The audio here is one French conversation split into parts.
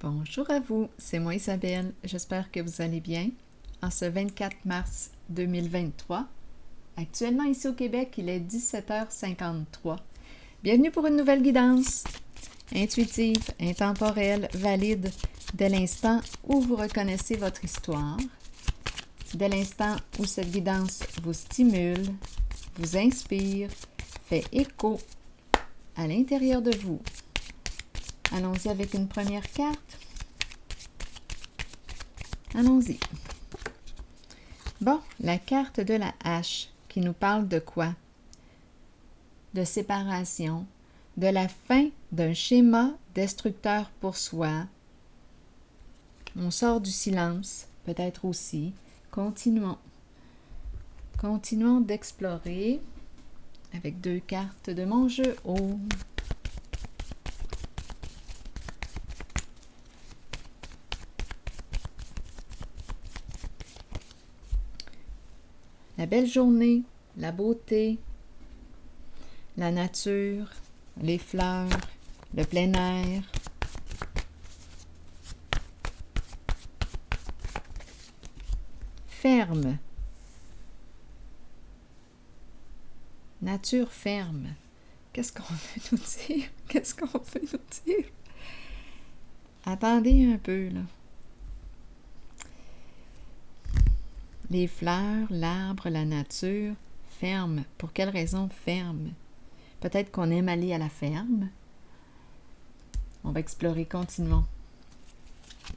Bonjour à vous, c'est moi Isabelle, j'espère que vous allez bien. En ce 24 mars 2023, actuellement ici au Québec, il est 17h53. Bienvenue pour une nouvelle guidance, intuitive, intemporelle, valide, dès l'instant où vous reconnaissez votre histoire, dès l'instant où cette guidance vous stimule, vous inspire, fait écho à l'intérieur de vous. Allons-y avec une première carte. Allons-y. Bon, la carte de la hache qui nous parle de quoi? De séparation, de la fin d'un schéma destructeur pour soi. On sort du silence, peut-être aussi. Continuons. Continuons d'explorer avec deux cartes de mon jeu. Oh! La belle journée, la beauté, la nature, les fleurs, le plein air. Ferme. Nature ferme. Qu'est-ce qu'on veut nous dire? Qu'est-ce qu'on veut nous dire? Attendez un peu, là. Les fleurs, l'arbre, la nature, ferme. Pour quelle raison ferme? Peut-être qu'on aime aller à la ferme. On va explorer, continuons.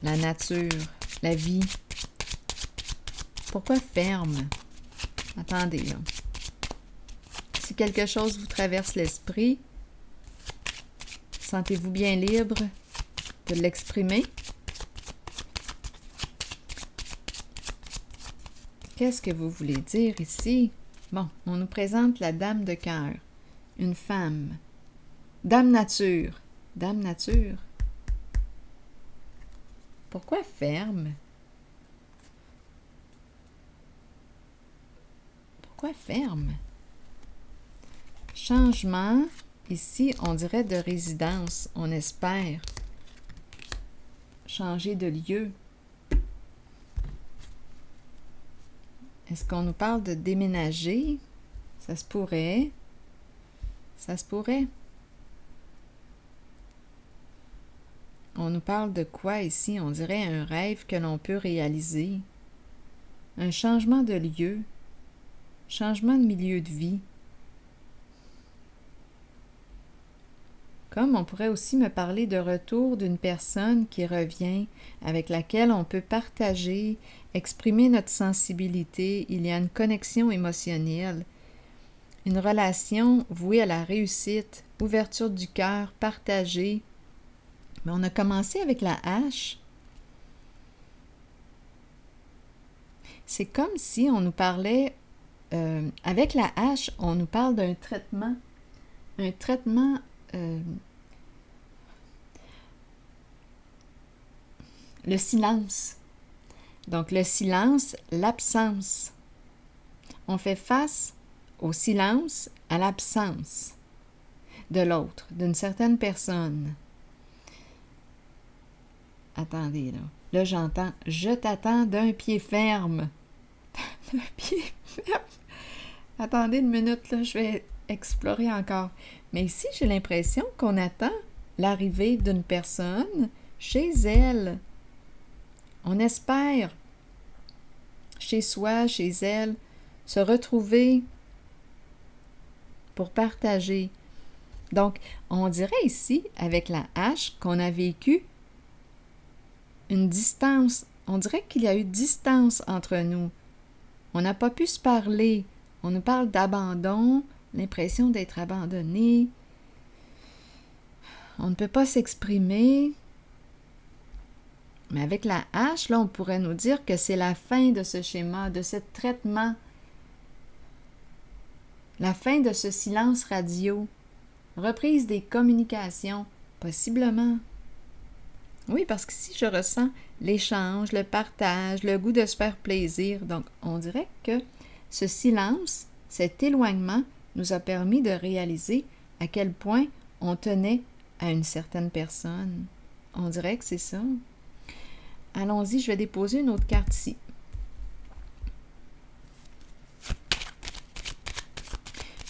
La nature, la vie. Pourquoi ferme? Attendez, là. Si quelque chose vous traverse l'esprit, sentez-vous bien libre de l'exprimer? Qu'est-ce que vous voulez dire ici? Bon, on nous présente la dame de cœur, une femme. Dame nature. Dame nature. Pourquoi ferme? Pourquoi ferme? Changement, ici, on dirait de résidence, on espère. Changer de lieu. Est-ce qu'on nous parle de déménager? Ça se pourrait. Ça se pourrait. On nous parle de quoi ici? On dirait un rêve que l'on peut réaliser. Un changement de lieu. Changement de milieu de vie. Comme on pourrait aussi me parler de retour d'une personne qui revient, avec laquelle on peut partager, exprimer notre sensibilité, il y a une connexion émotionnelle, une relation vouée à la réussite, ouverture du cœur, partagée. Mais on a commencé avec la hache. C'est comme si on nous parlait, avec la hache, on nous parle d'un traitement. Un traitement le silence. Donc, le silence, l'absence. On fait face au silence, à l'absence de l'autre, d'une certaine personne. Attendez, là. Là, j'entends « Je t'attends d'un pied ferme. » D'un pied ferme. Attendez une minute, là, je vais explorer encore. Mais ici, j'ai l'impression qu'on attend l'arrivée d'une personne chez elle. On espère, chez soi, chez elle, se retrouver pour partager. Donc, on dirait ici, avec la hache, qu'on a vécu une distance. On dirait qu'il y a eu distance entre nous. On n'a pas pu se parler. On nous parle d'abandon, l'impression d'être abandonné. On ne peut pas s'exprimer. Mais avec la hache, là, on pourrait nous dire que c'est la fin de ce schéma, de ce traitement. La fin de ce silence radio. Reprise des communications, possiblement. Oui, parce que si je ressens l'échange, le partage, le goût de se faire plaisir, donc on dirait que ce silence, cet éloignement, nous a permis de réaliser à quel point on tenait à une certaine personne. on dirait que c'est ça. Allons-y, je vais déposer une autre carte ici.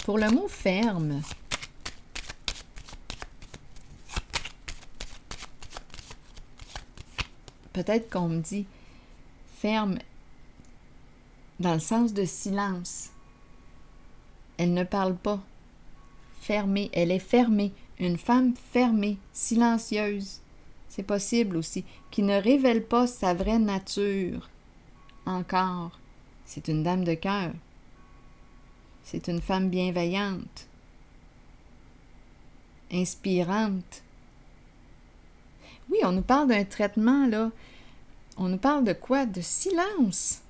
Pour le mot ferme, peut-être qu'on me dit ferme dans le sens de silence. Elle ne parle pas. Fermée, elle est fermée. Une femme fermée, silencieuse. C'est possible aussi. Qui ne révèle pas sa vraie nature. Encore. C'est une dame de cœur. C'est une femme bienveillante. Inspirante. Oui, on nous parle d'un traitement, là. On nous parle de quoi? De silence.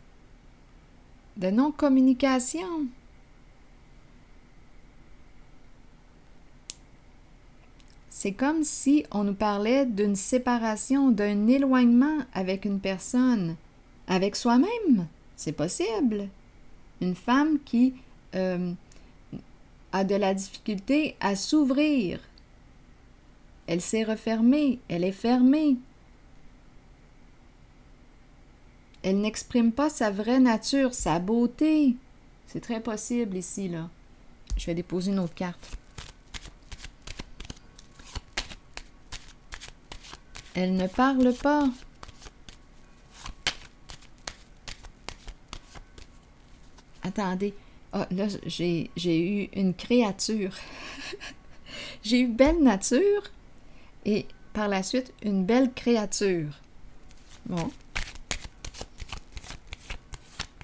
De non-communication. C'est comme si on nous parlait d'une séparation, d'un éloignement avec une personne, avec soi-même. C'est possible. Une femme qui a de la difficulté à s'ouvrir. Elle s'est refermée, elle est fermée. Elle n'exprime pas sa vraie nature, sa beauté. C'est très possible ici, là. Je vais déposer une autre carte. Elle ne parle pas. Attendez. Ah, là, j'ai eu une créature. J'ai eu belle nature et par la suite, une belle créature. Bon.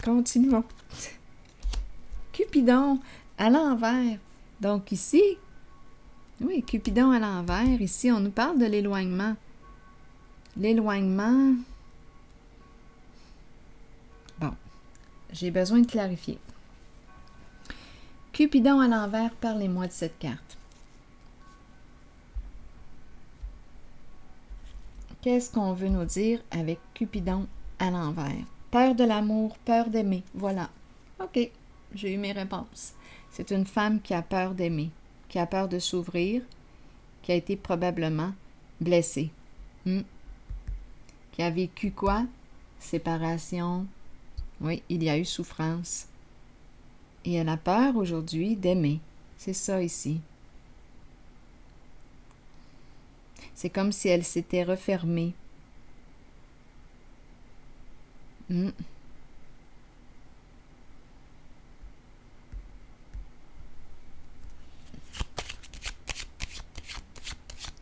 Continuons. Cupidon à l'envers. Donc ici, oui, Cupidon à l'envers. Ici, on nous parle de l'éloignement. L'éloignement. Bon, j'ai besoin de clarifier. Cupidon à l'envers, parlez-moi de cette carte. Qu'est-ce qu'on veut nous dire avec Cupidon à l'envers? Peur de l'amour, peur d'aimer. Voilà. OK, j'ai eu mes réponses. C'est une femme qui a peur d'aimer, qui a peur de s'ouvrir, qui a été probablement blessée. Qui a vécu quoi? Séparation. Oui, il y a eu souffrance. Et elle a peur aujourd'hui d'aimer. C'est ça ici. C'est comme si elle s'était refermée.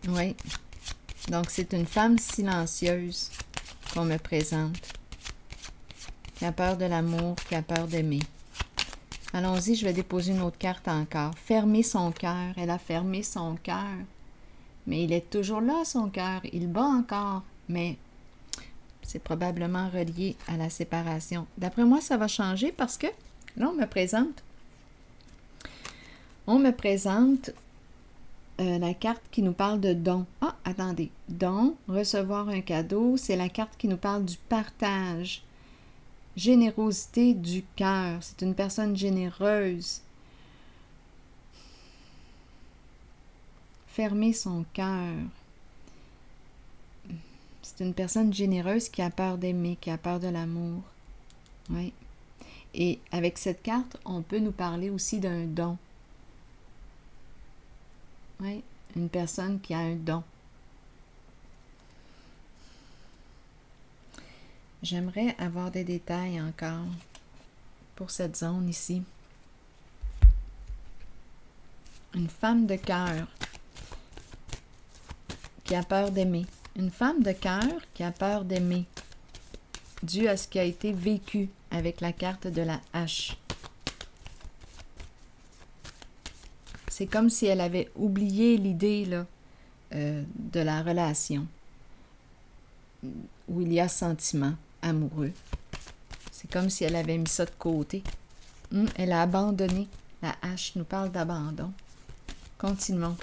Oui. Donc, c'est une femme silencieuse qu'on me présente, qui a peur de l'amour, qui a peur d'aimer. Allons-y, je vais déposer une autre carte encore. Fermer son cœur. Elle a fermé son cœur. Mais il est toujours là, son cœur. Il bat encore. Mais c'est probablement relié à la séparation. D'après moi, ça va changer parce que là, on me présente la carte qui nous parle de don. Ah, attendez. Don, recevoir un cadeau, c'est la carte qui nous parle du partage. Générosité du cœur. C'est une personne généreuse. Fermer son cœur. C'est une personne généreuse qui a peur d'aimer, qui a peur de l'amour. Oui. Et avec cette carte, on peut nous parler aussi d'un don. Oui, une personne qui a un don. J'aimerais avoir des détails encore pour cette zone ici. Une femme de cœur qui a peur d'aimer. Une femme de cœur qui a peur d'aimer, dû à ce qui a été vécu avec la carte de la hache. C'est comme si elle avait oublié l'idée là, de la relation, où il y a sentiment amoureux. C'est comme si elle avait mis ça de côté. Elle a abandonné. La hache nous parle d'abandon. Continuons.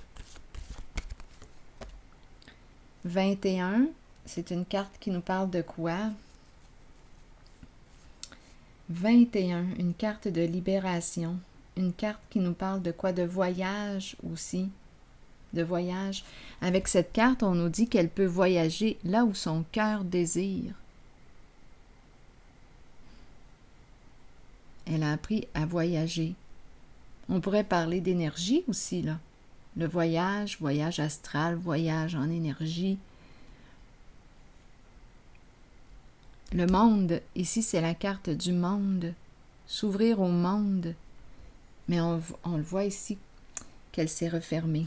21, c'est une carte qui nous parle de quoi? 21, une carte de libération. Une carte qui nous parle de quoi? De voyage aussi. de voyage. Avec cette carte, on nous dit qu'elle peut voyager là où son cœur désire. Elle a appris à voyager. On pourrait parler d'énergie aussi, là. Le voyage, voyage astral, voyage en énergie. Le monde, ici c'est la carte du monde, s'ouvrir au monde. Mais on le voit ici qu'elle s'est refermée.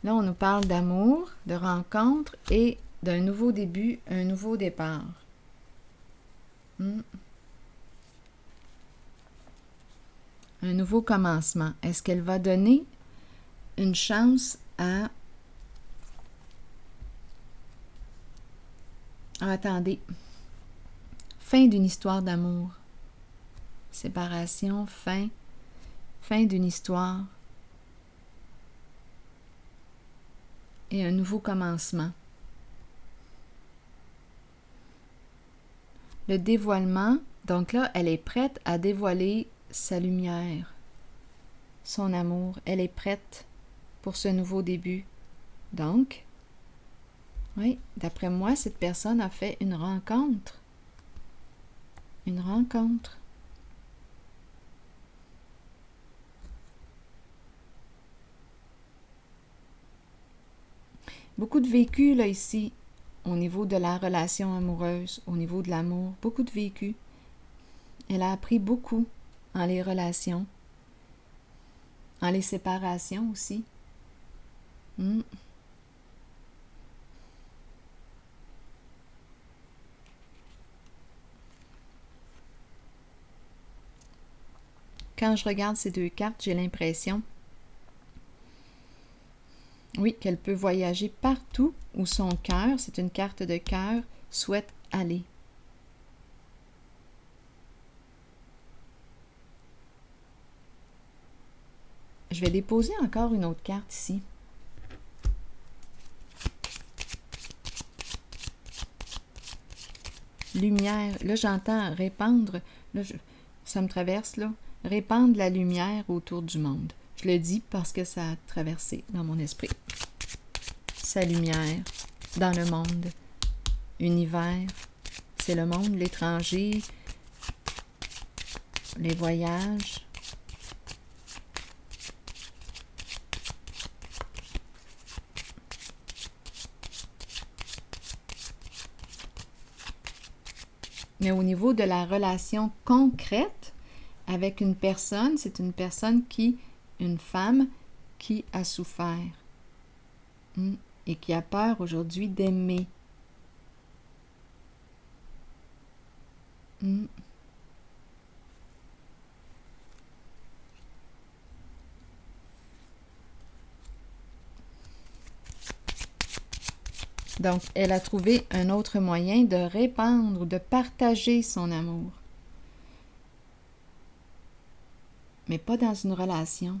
Là, on nous parle d'amour, de rencontre et d'un nouveau début, un nouveau départ. Un nouveau commencement. Est-ce qu'elle va donner une chance à... Ah, attendez. Fin d'une histoire d'amour. Séparation, fin d'une histoire. Et un nouveau commencement. Le dévoilement, donc là, elle est prête à dévoiler sa lumière, son amour. Elle est prête pour ce nouveau début. Donc, oui, d'après moi, cette personne a fait une rencontre. Une rencontre. Beaucoup de vécu, là, ici, au niveau de la relation amoureuse, au niveau de l'amour, beaucoup de vécu. Elle a appris beaucoup en les relations, en les séparations aussi. Quand je regarde ces deux cartes, j'ai l'impression, oui, qu'elle peut voyager partout où son cœur, c'est une carte de cœur, souhaite aller. Je vais déposer encore une autre carte ici. Lumière. Là, j'entends répandre. Là, ça me traverse, là. Répandre la lumière autour du monde. Je le dis parce que ça a traversé dans mon esprit. Sa lumière dans le monde. Univers. C'est le monde, l'étranger, les voyages. Mais au niveau de la relation concrète avec une personne, c'est une personne une femme qui a souffert et qui a peur aujourd'hui d'aimer. Donc, elle a trouvé un autre moyen de répandre, de partager son amour. Mais pas dans une relation.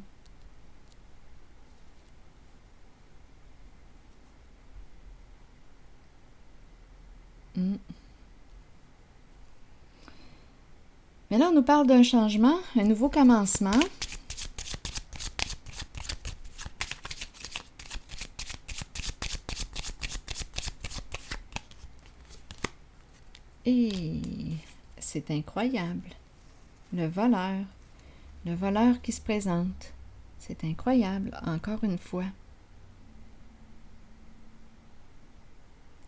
Mais là, on nous parle d'un changement, un nouveau commencement. Et c'est incroyable. Le voleur qui se présente. C'est incroyable, encore une fois.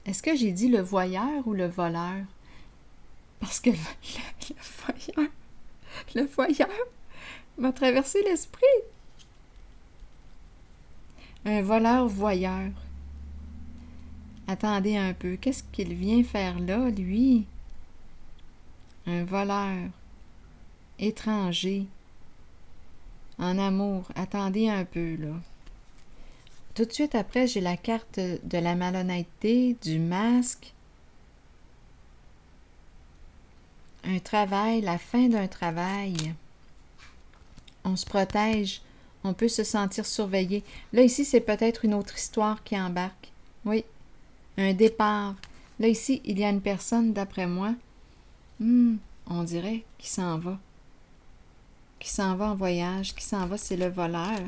Est-ce que j'ai dit le voyeur ou le voleur? Parce que le voyeur m'a traversé l'esprit. Un voleur-voyeur. Attendez un peu, qu'est-ce qu'il vient faire là, lui? Un voleur, étranger, en amour. Attendez un peu, là. Tout de suite après, j'ai la carte de la malhonnêteté, du masque. Un travail, la fin d'un travail. On se protège, on peut se sentir surveillé. Là, ici, c'est peut-être une autre histoire qui embarque. Oui. Un départ. Là, ici, il y a une personne, d'après moi, on dirait, qui s'en va. Qui s'en va en voyage, qui s'en va, c'est le voleur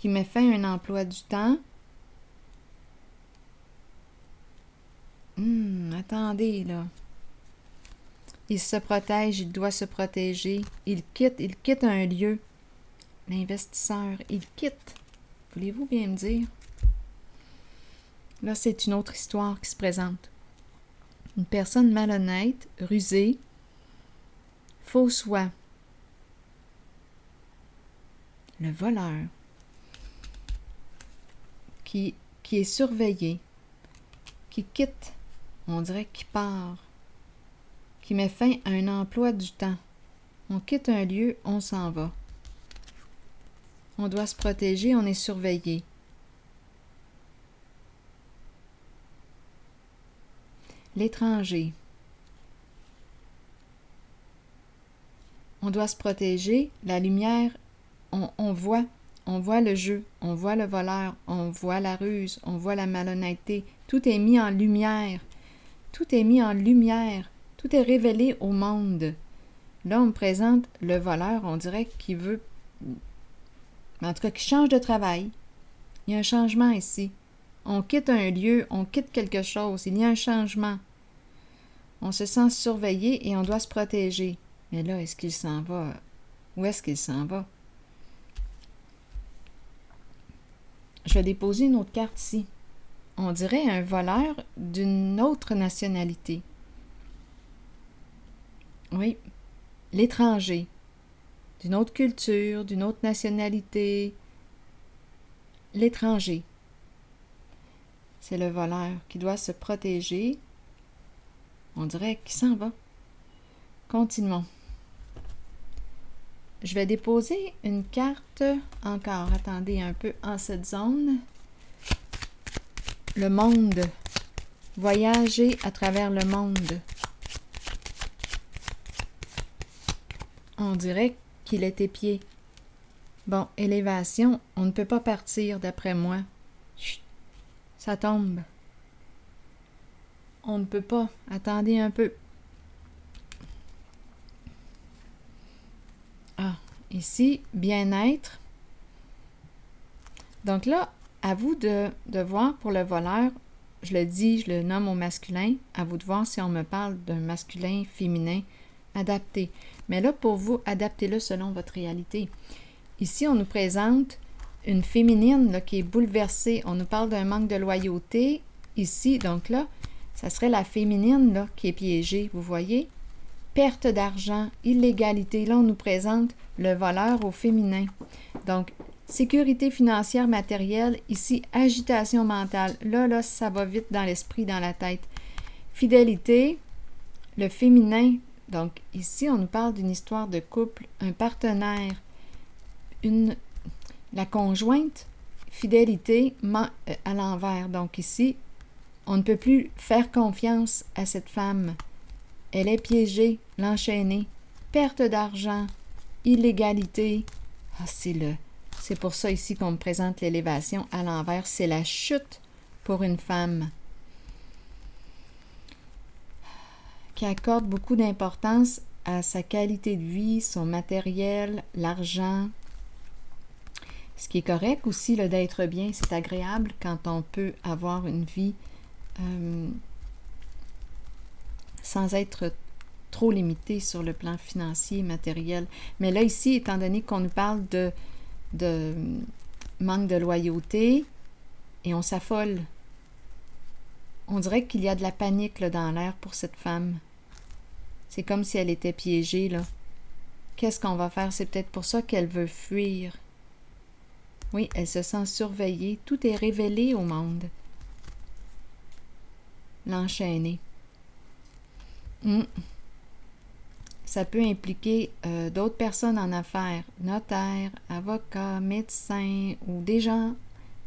qui met fin à un emploi du temps. Attendez, là. Il se protège, il doit se protéger. Il quitte un lieu. L'investisseur, il quitte. Voulez-vous bien me dire? Là, c'est une autre histoire qui se présente. Une personne malhonnête, rusée, faux soi. Le voleur qui est surveillé, qui quitte, on dirait qu'il part, qui met fin à un emploi du temps. On quitte un lieu, on s'en va. On doit se protéger, on est surveillé. L'étranger. On doit se protéger. La lumière, on voit le jeu, on voit le voleur, on voit la ruse, on voit la malhonnêteté. Tout est mis en lumière. Tout est mis en lumière. Tout est révélé au monde. Là, on me présente le voleur, on dirait qu'il veut... En tout cas, qu'il change de travail. Il y a un changement ici. On quitte un lieu, on quitte quelque chose. Il y a un changement. On se sent surveillé et on doit se protéger. Mais là, est-ce qu'il s'en va? Où est-ce qu'il s'en va? Je vais déposer une autre carte ici. On dirait un voleur d'une autre nationalité. Oui, l'étranger. D'une autre culture, d'une autre nationalité. L'étranger. C'est le voleur qui doit se protéger. On dirait qu'il s'en va. Continuons. Je vais déposer une carte encore. Attendez un peu en cette zone. Le monde. Voyager à travers le monde. On dirait qu'il est épié. Bon, élévation, on ne peut pas partir d'après moi. Chut, ça tombe. On ne peut pas. Attendez un peu. Ah, ici, bien-être. Donc là, à vous de voir pour le voleur, je le dis, je le nomme au masculin, à vous de voir si on me parle d'un masculin, féminin, adapté. Mais là, pour vous, adaptez-le selon votre réalité. Ici, on nous présente une féminine là, qui est bouleversée. On nous parle d'un manque de loyauté. Ici, donc là, ça serait la féminine là, qui est piégée, vous voyez? Perte d'argent, illégalité. Là, on nous présente le voleur au féminin. Donc, sécurité financière matérielle. Ici, agitation mentale. Là, ça va vite dans l'esprit, dans la tête. Fidélité, le féminin. Donc, ici, on nous parle d'une histoire de couple, un partenaire, la conjointe, fidélité à l'envers. Donc, ici, on ne peut plus faire confiance à cette femme. Elle est piégée, l'enchaîner, perte d'argent, illégalité. Ah, c'est pour ça ici qu'on me présente l'élévation à l'envers. C'est la chute pour une femme qui accorde beaucoup d'importance à sa qualité de vie, son matériel, l'argent. Ce qui est correct aussi là, d'être bien, c'est agréable quand on peut avoir une vie sans être trop limité sur le plan financier, matériel. Mais là, ici, étant donné qu'on nous parle de manque de loyauté, et on s'affole. On dirait qu'il y a de la panique là, dans l'air pour cette femme. C'est comme si elle était piégée, là. Qu'est-ce qu'on va faire? C'est peut-être pour ça qu'elle veut fuir. Oui, elle se sent surveillée. Tout est révélé au monde. L'enchaîner. Ça peut impliquer d'autres personnes en affaires, notaires, avocats, médecins ou des gens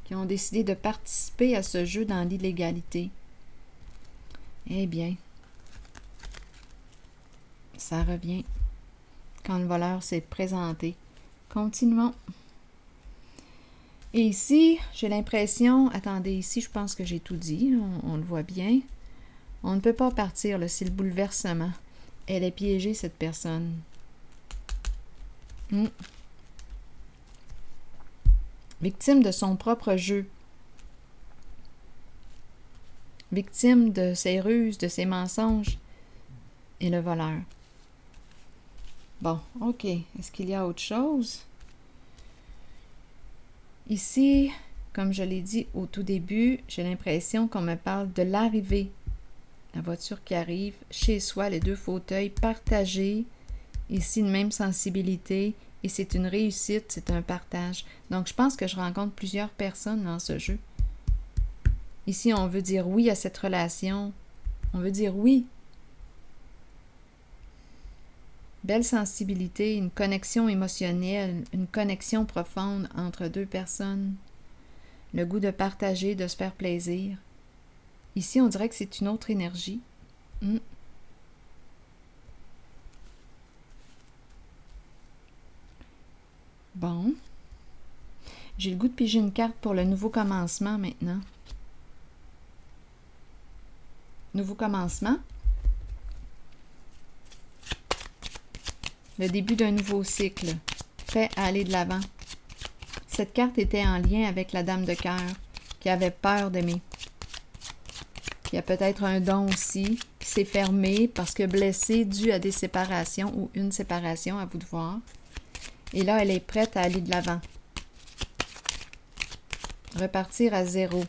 qui ont décidé de participer à ce jeu dans l'illégalité. Eh bien, ça revient quand le voleur s'est présenté. Continuons. Et ici, j'ai l'impression... Attendez, ici, je pense que j'ai tout dit. On le voit bien. On ne peut pas partir, là, c'est le bouleversement. Elle est piégée, cette personne. victime de son propre jeu, victime de ses ruses, de ses mensonges, et le voleur. Bon, ok. Est-ce qu'il y a autre chose? Ici, comme je l'ai dit au tout début, j'ai l'impression qu'on me parle de l'arrivée. La voiture qui arrive, chez soi, les deux fauteuils partagés, ici une même sensibilité, et c'est une réussite, c'est un partage. Donc, je pense que je rencontre plusieurs personnes dans ce jeu. Ici, on veut dire oui à cette relation. On veut dire oui. Belle sensibilité, une connexion émotionnelle, une connexion profonde entre deux personnes. Le goût de partager, de se faire plaisir. Ici, on dirait que c'est une autre énergie. Bon. J'ai le goût de piger une carte pour le nouveau commencement maintenant. Nouveau commencement. Le début d'un nouveau cycle. Prêt à aller de l'avant. Cette carte était en lien avec la dame de cœur, qui avait peur d'aimer. Qui a peut-être un don aussi, qui s'est fermé parce que blessée dû à des séparations ou une séparation, à vous de voir. Et là, elle est prête à aller de l'avant. Repartir à zéro.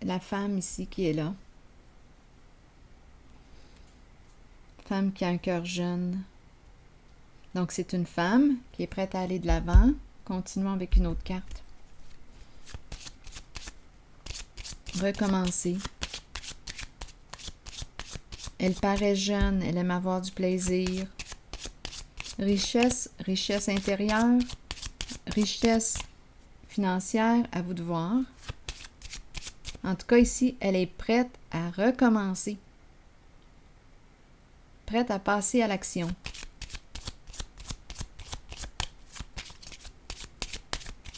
La femme ici qui est là. Femme qui a un cœur jeune. Donc, c'est une femme qui est prête à aller de l'avant. Continuons avec une autre carte. Recommencer. Elle paraît jeune, elle aime avoir du plaisir. Richesse, richesse intérieure, richesse financière, à vous de voir. En tout cas, ici, elle est prête à recommencer. Prête à passer à l'action.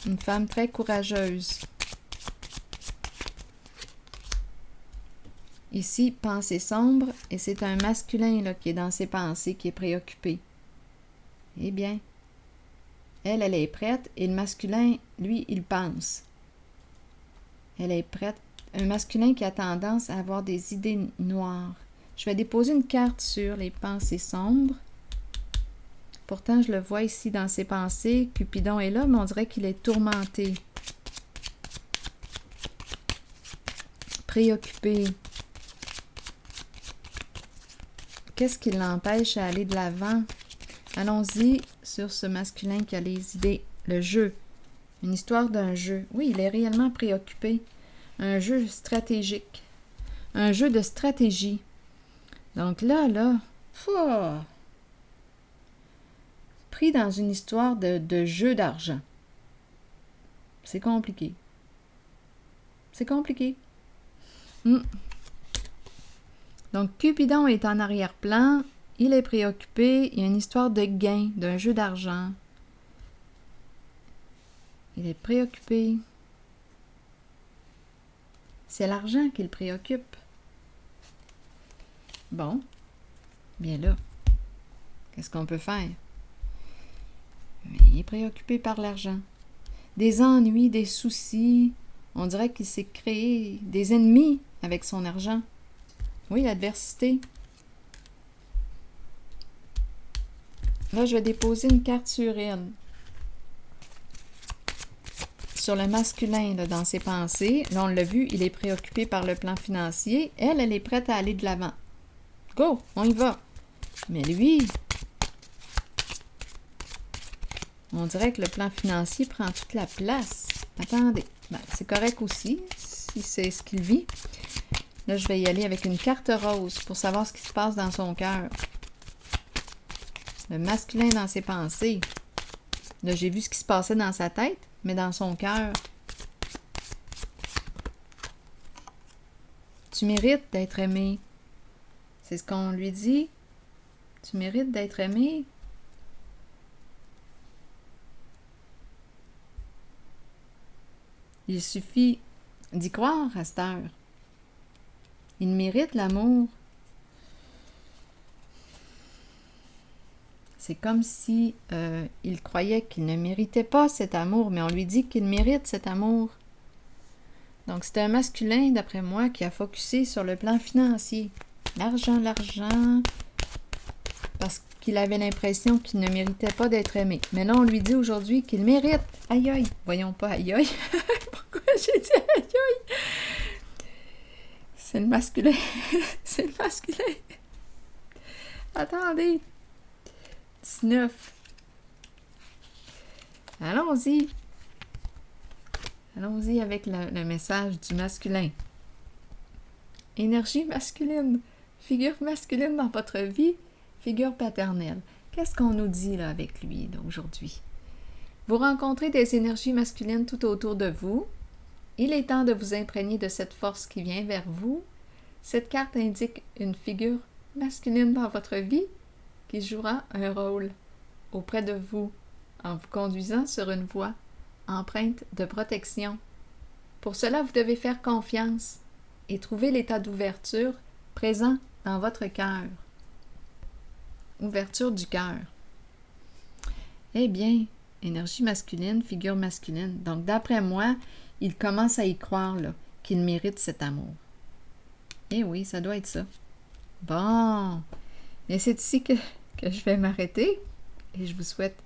Une femme très courageuse. Ici, pensée sombre, et c'est un masculin là, qui est dans ses pensées, qui est préoccupé. Eh bien, elle est prête, et le masculin, lui, il pense. Elle est prête. Un masculin qui a tendance à avoir des idées noires. Je vais déposer une carte sur les pensées sombres. Pourtant, je le vois ici dans ses pensées. Cupidon est là, mais on dirait qu'il est tourmenté. Préoccupé. Qu'est-ce qui l'empêche à aller de l'avant? Allons-y sur ce masculin qui a les idées. Le jeu. Une histoire d'un jeu. Oui, il est réellement préoccupé. Un jeu stratégique. Un jeu de stratégie. Donc là, pris dans une histoire de jeu d'argent. C'est compliqué. C'est compliqué. Donc, Cupidon est en arrière-plan. Il est préoccupé. Il y a une histoire de gain, d'un jeu d'argent. Il est préoccupé. C'est l'argent qui le préoccupe. Bon. Bien là. Qu'est-ce qu'on peut faire? Mais il est préoccupé par l'argent. Des ennuis, des soucis. On dirait qu'il s'est créé des ennemis avec son argent. Oui, l'adversité. Là, je vais déposer une carte sur elle. Sur le masculin, là, dans ses pensées. Là, on l'a vu, il est préoccupé par le plan financier. Elle est prête à aller de l'avant. Go, on y va. Mais lui, on dirait que le plan financier prend toute la place. Attendez, c'est correct aussi, si c'est ce qu'il vit. Là, je vais y aller avec une carte rose pour savoir ce qui se passe dans son cœur. Le masculin dans ses pensées. Là, j'ai vu ce qui se passait dans sa tête, mais dans son cœur. Tu mérites d'être aimé. C'est ce qu'on lui dit. Tu mérites d'être aimé. Il suffit d'y croire à cette heure. Il mérite l'amour. C'est comme si il croyait qu'il ne méritait pas cet amour, mais on lui dit qu'il mérite cet amour. Donc, c'est un masculin, d'après moi, qui a focusé sur le plan financier. L'argent, l'argent, parce qu'il avait l'impression qu'il ne méritait pas d'être aimé. Mais là, on lui dit aujourd'hui qu'il mérite. Aïe aïe, voyons pas aïe aïe. Pourquoi j'ai dit aïe aïe? C'est le masculin. C'est le masculin. Attendez. 19. Allons-y. Allons-y avec le message du masculin. Énergie masculine. Figure masculine dans votre vie. Figure paternelle. Qu'est-ce qu'on nous dit là avec lui là, aujourd'hui? Vous rencontrez des énergies masculines tout autour de vous. Il est temps de vous imprégner de cette force qui vient vers vous. Cette carte indique une figure masculine dans votre vie qui jouera un rôle auprès de vous en vous conduisant sur une voie empreinte de protection. Pour cela, vous devez faire confiance et trouver l'état d'ouverture présent dans votre cœur. Ouverture du cœur. Eh bien, énergie masculine, figure masculine. Donc, d'après moi, il commence à y croire là, qu'il mérite cet amour. Eh oui, ça doit être ça. Bon, mais c'est ici que je vais m'arrêter et je vous souhaite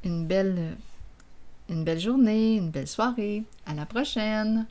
une belle journée, une belle soirée. À la prochaine!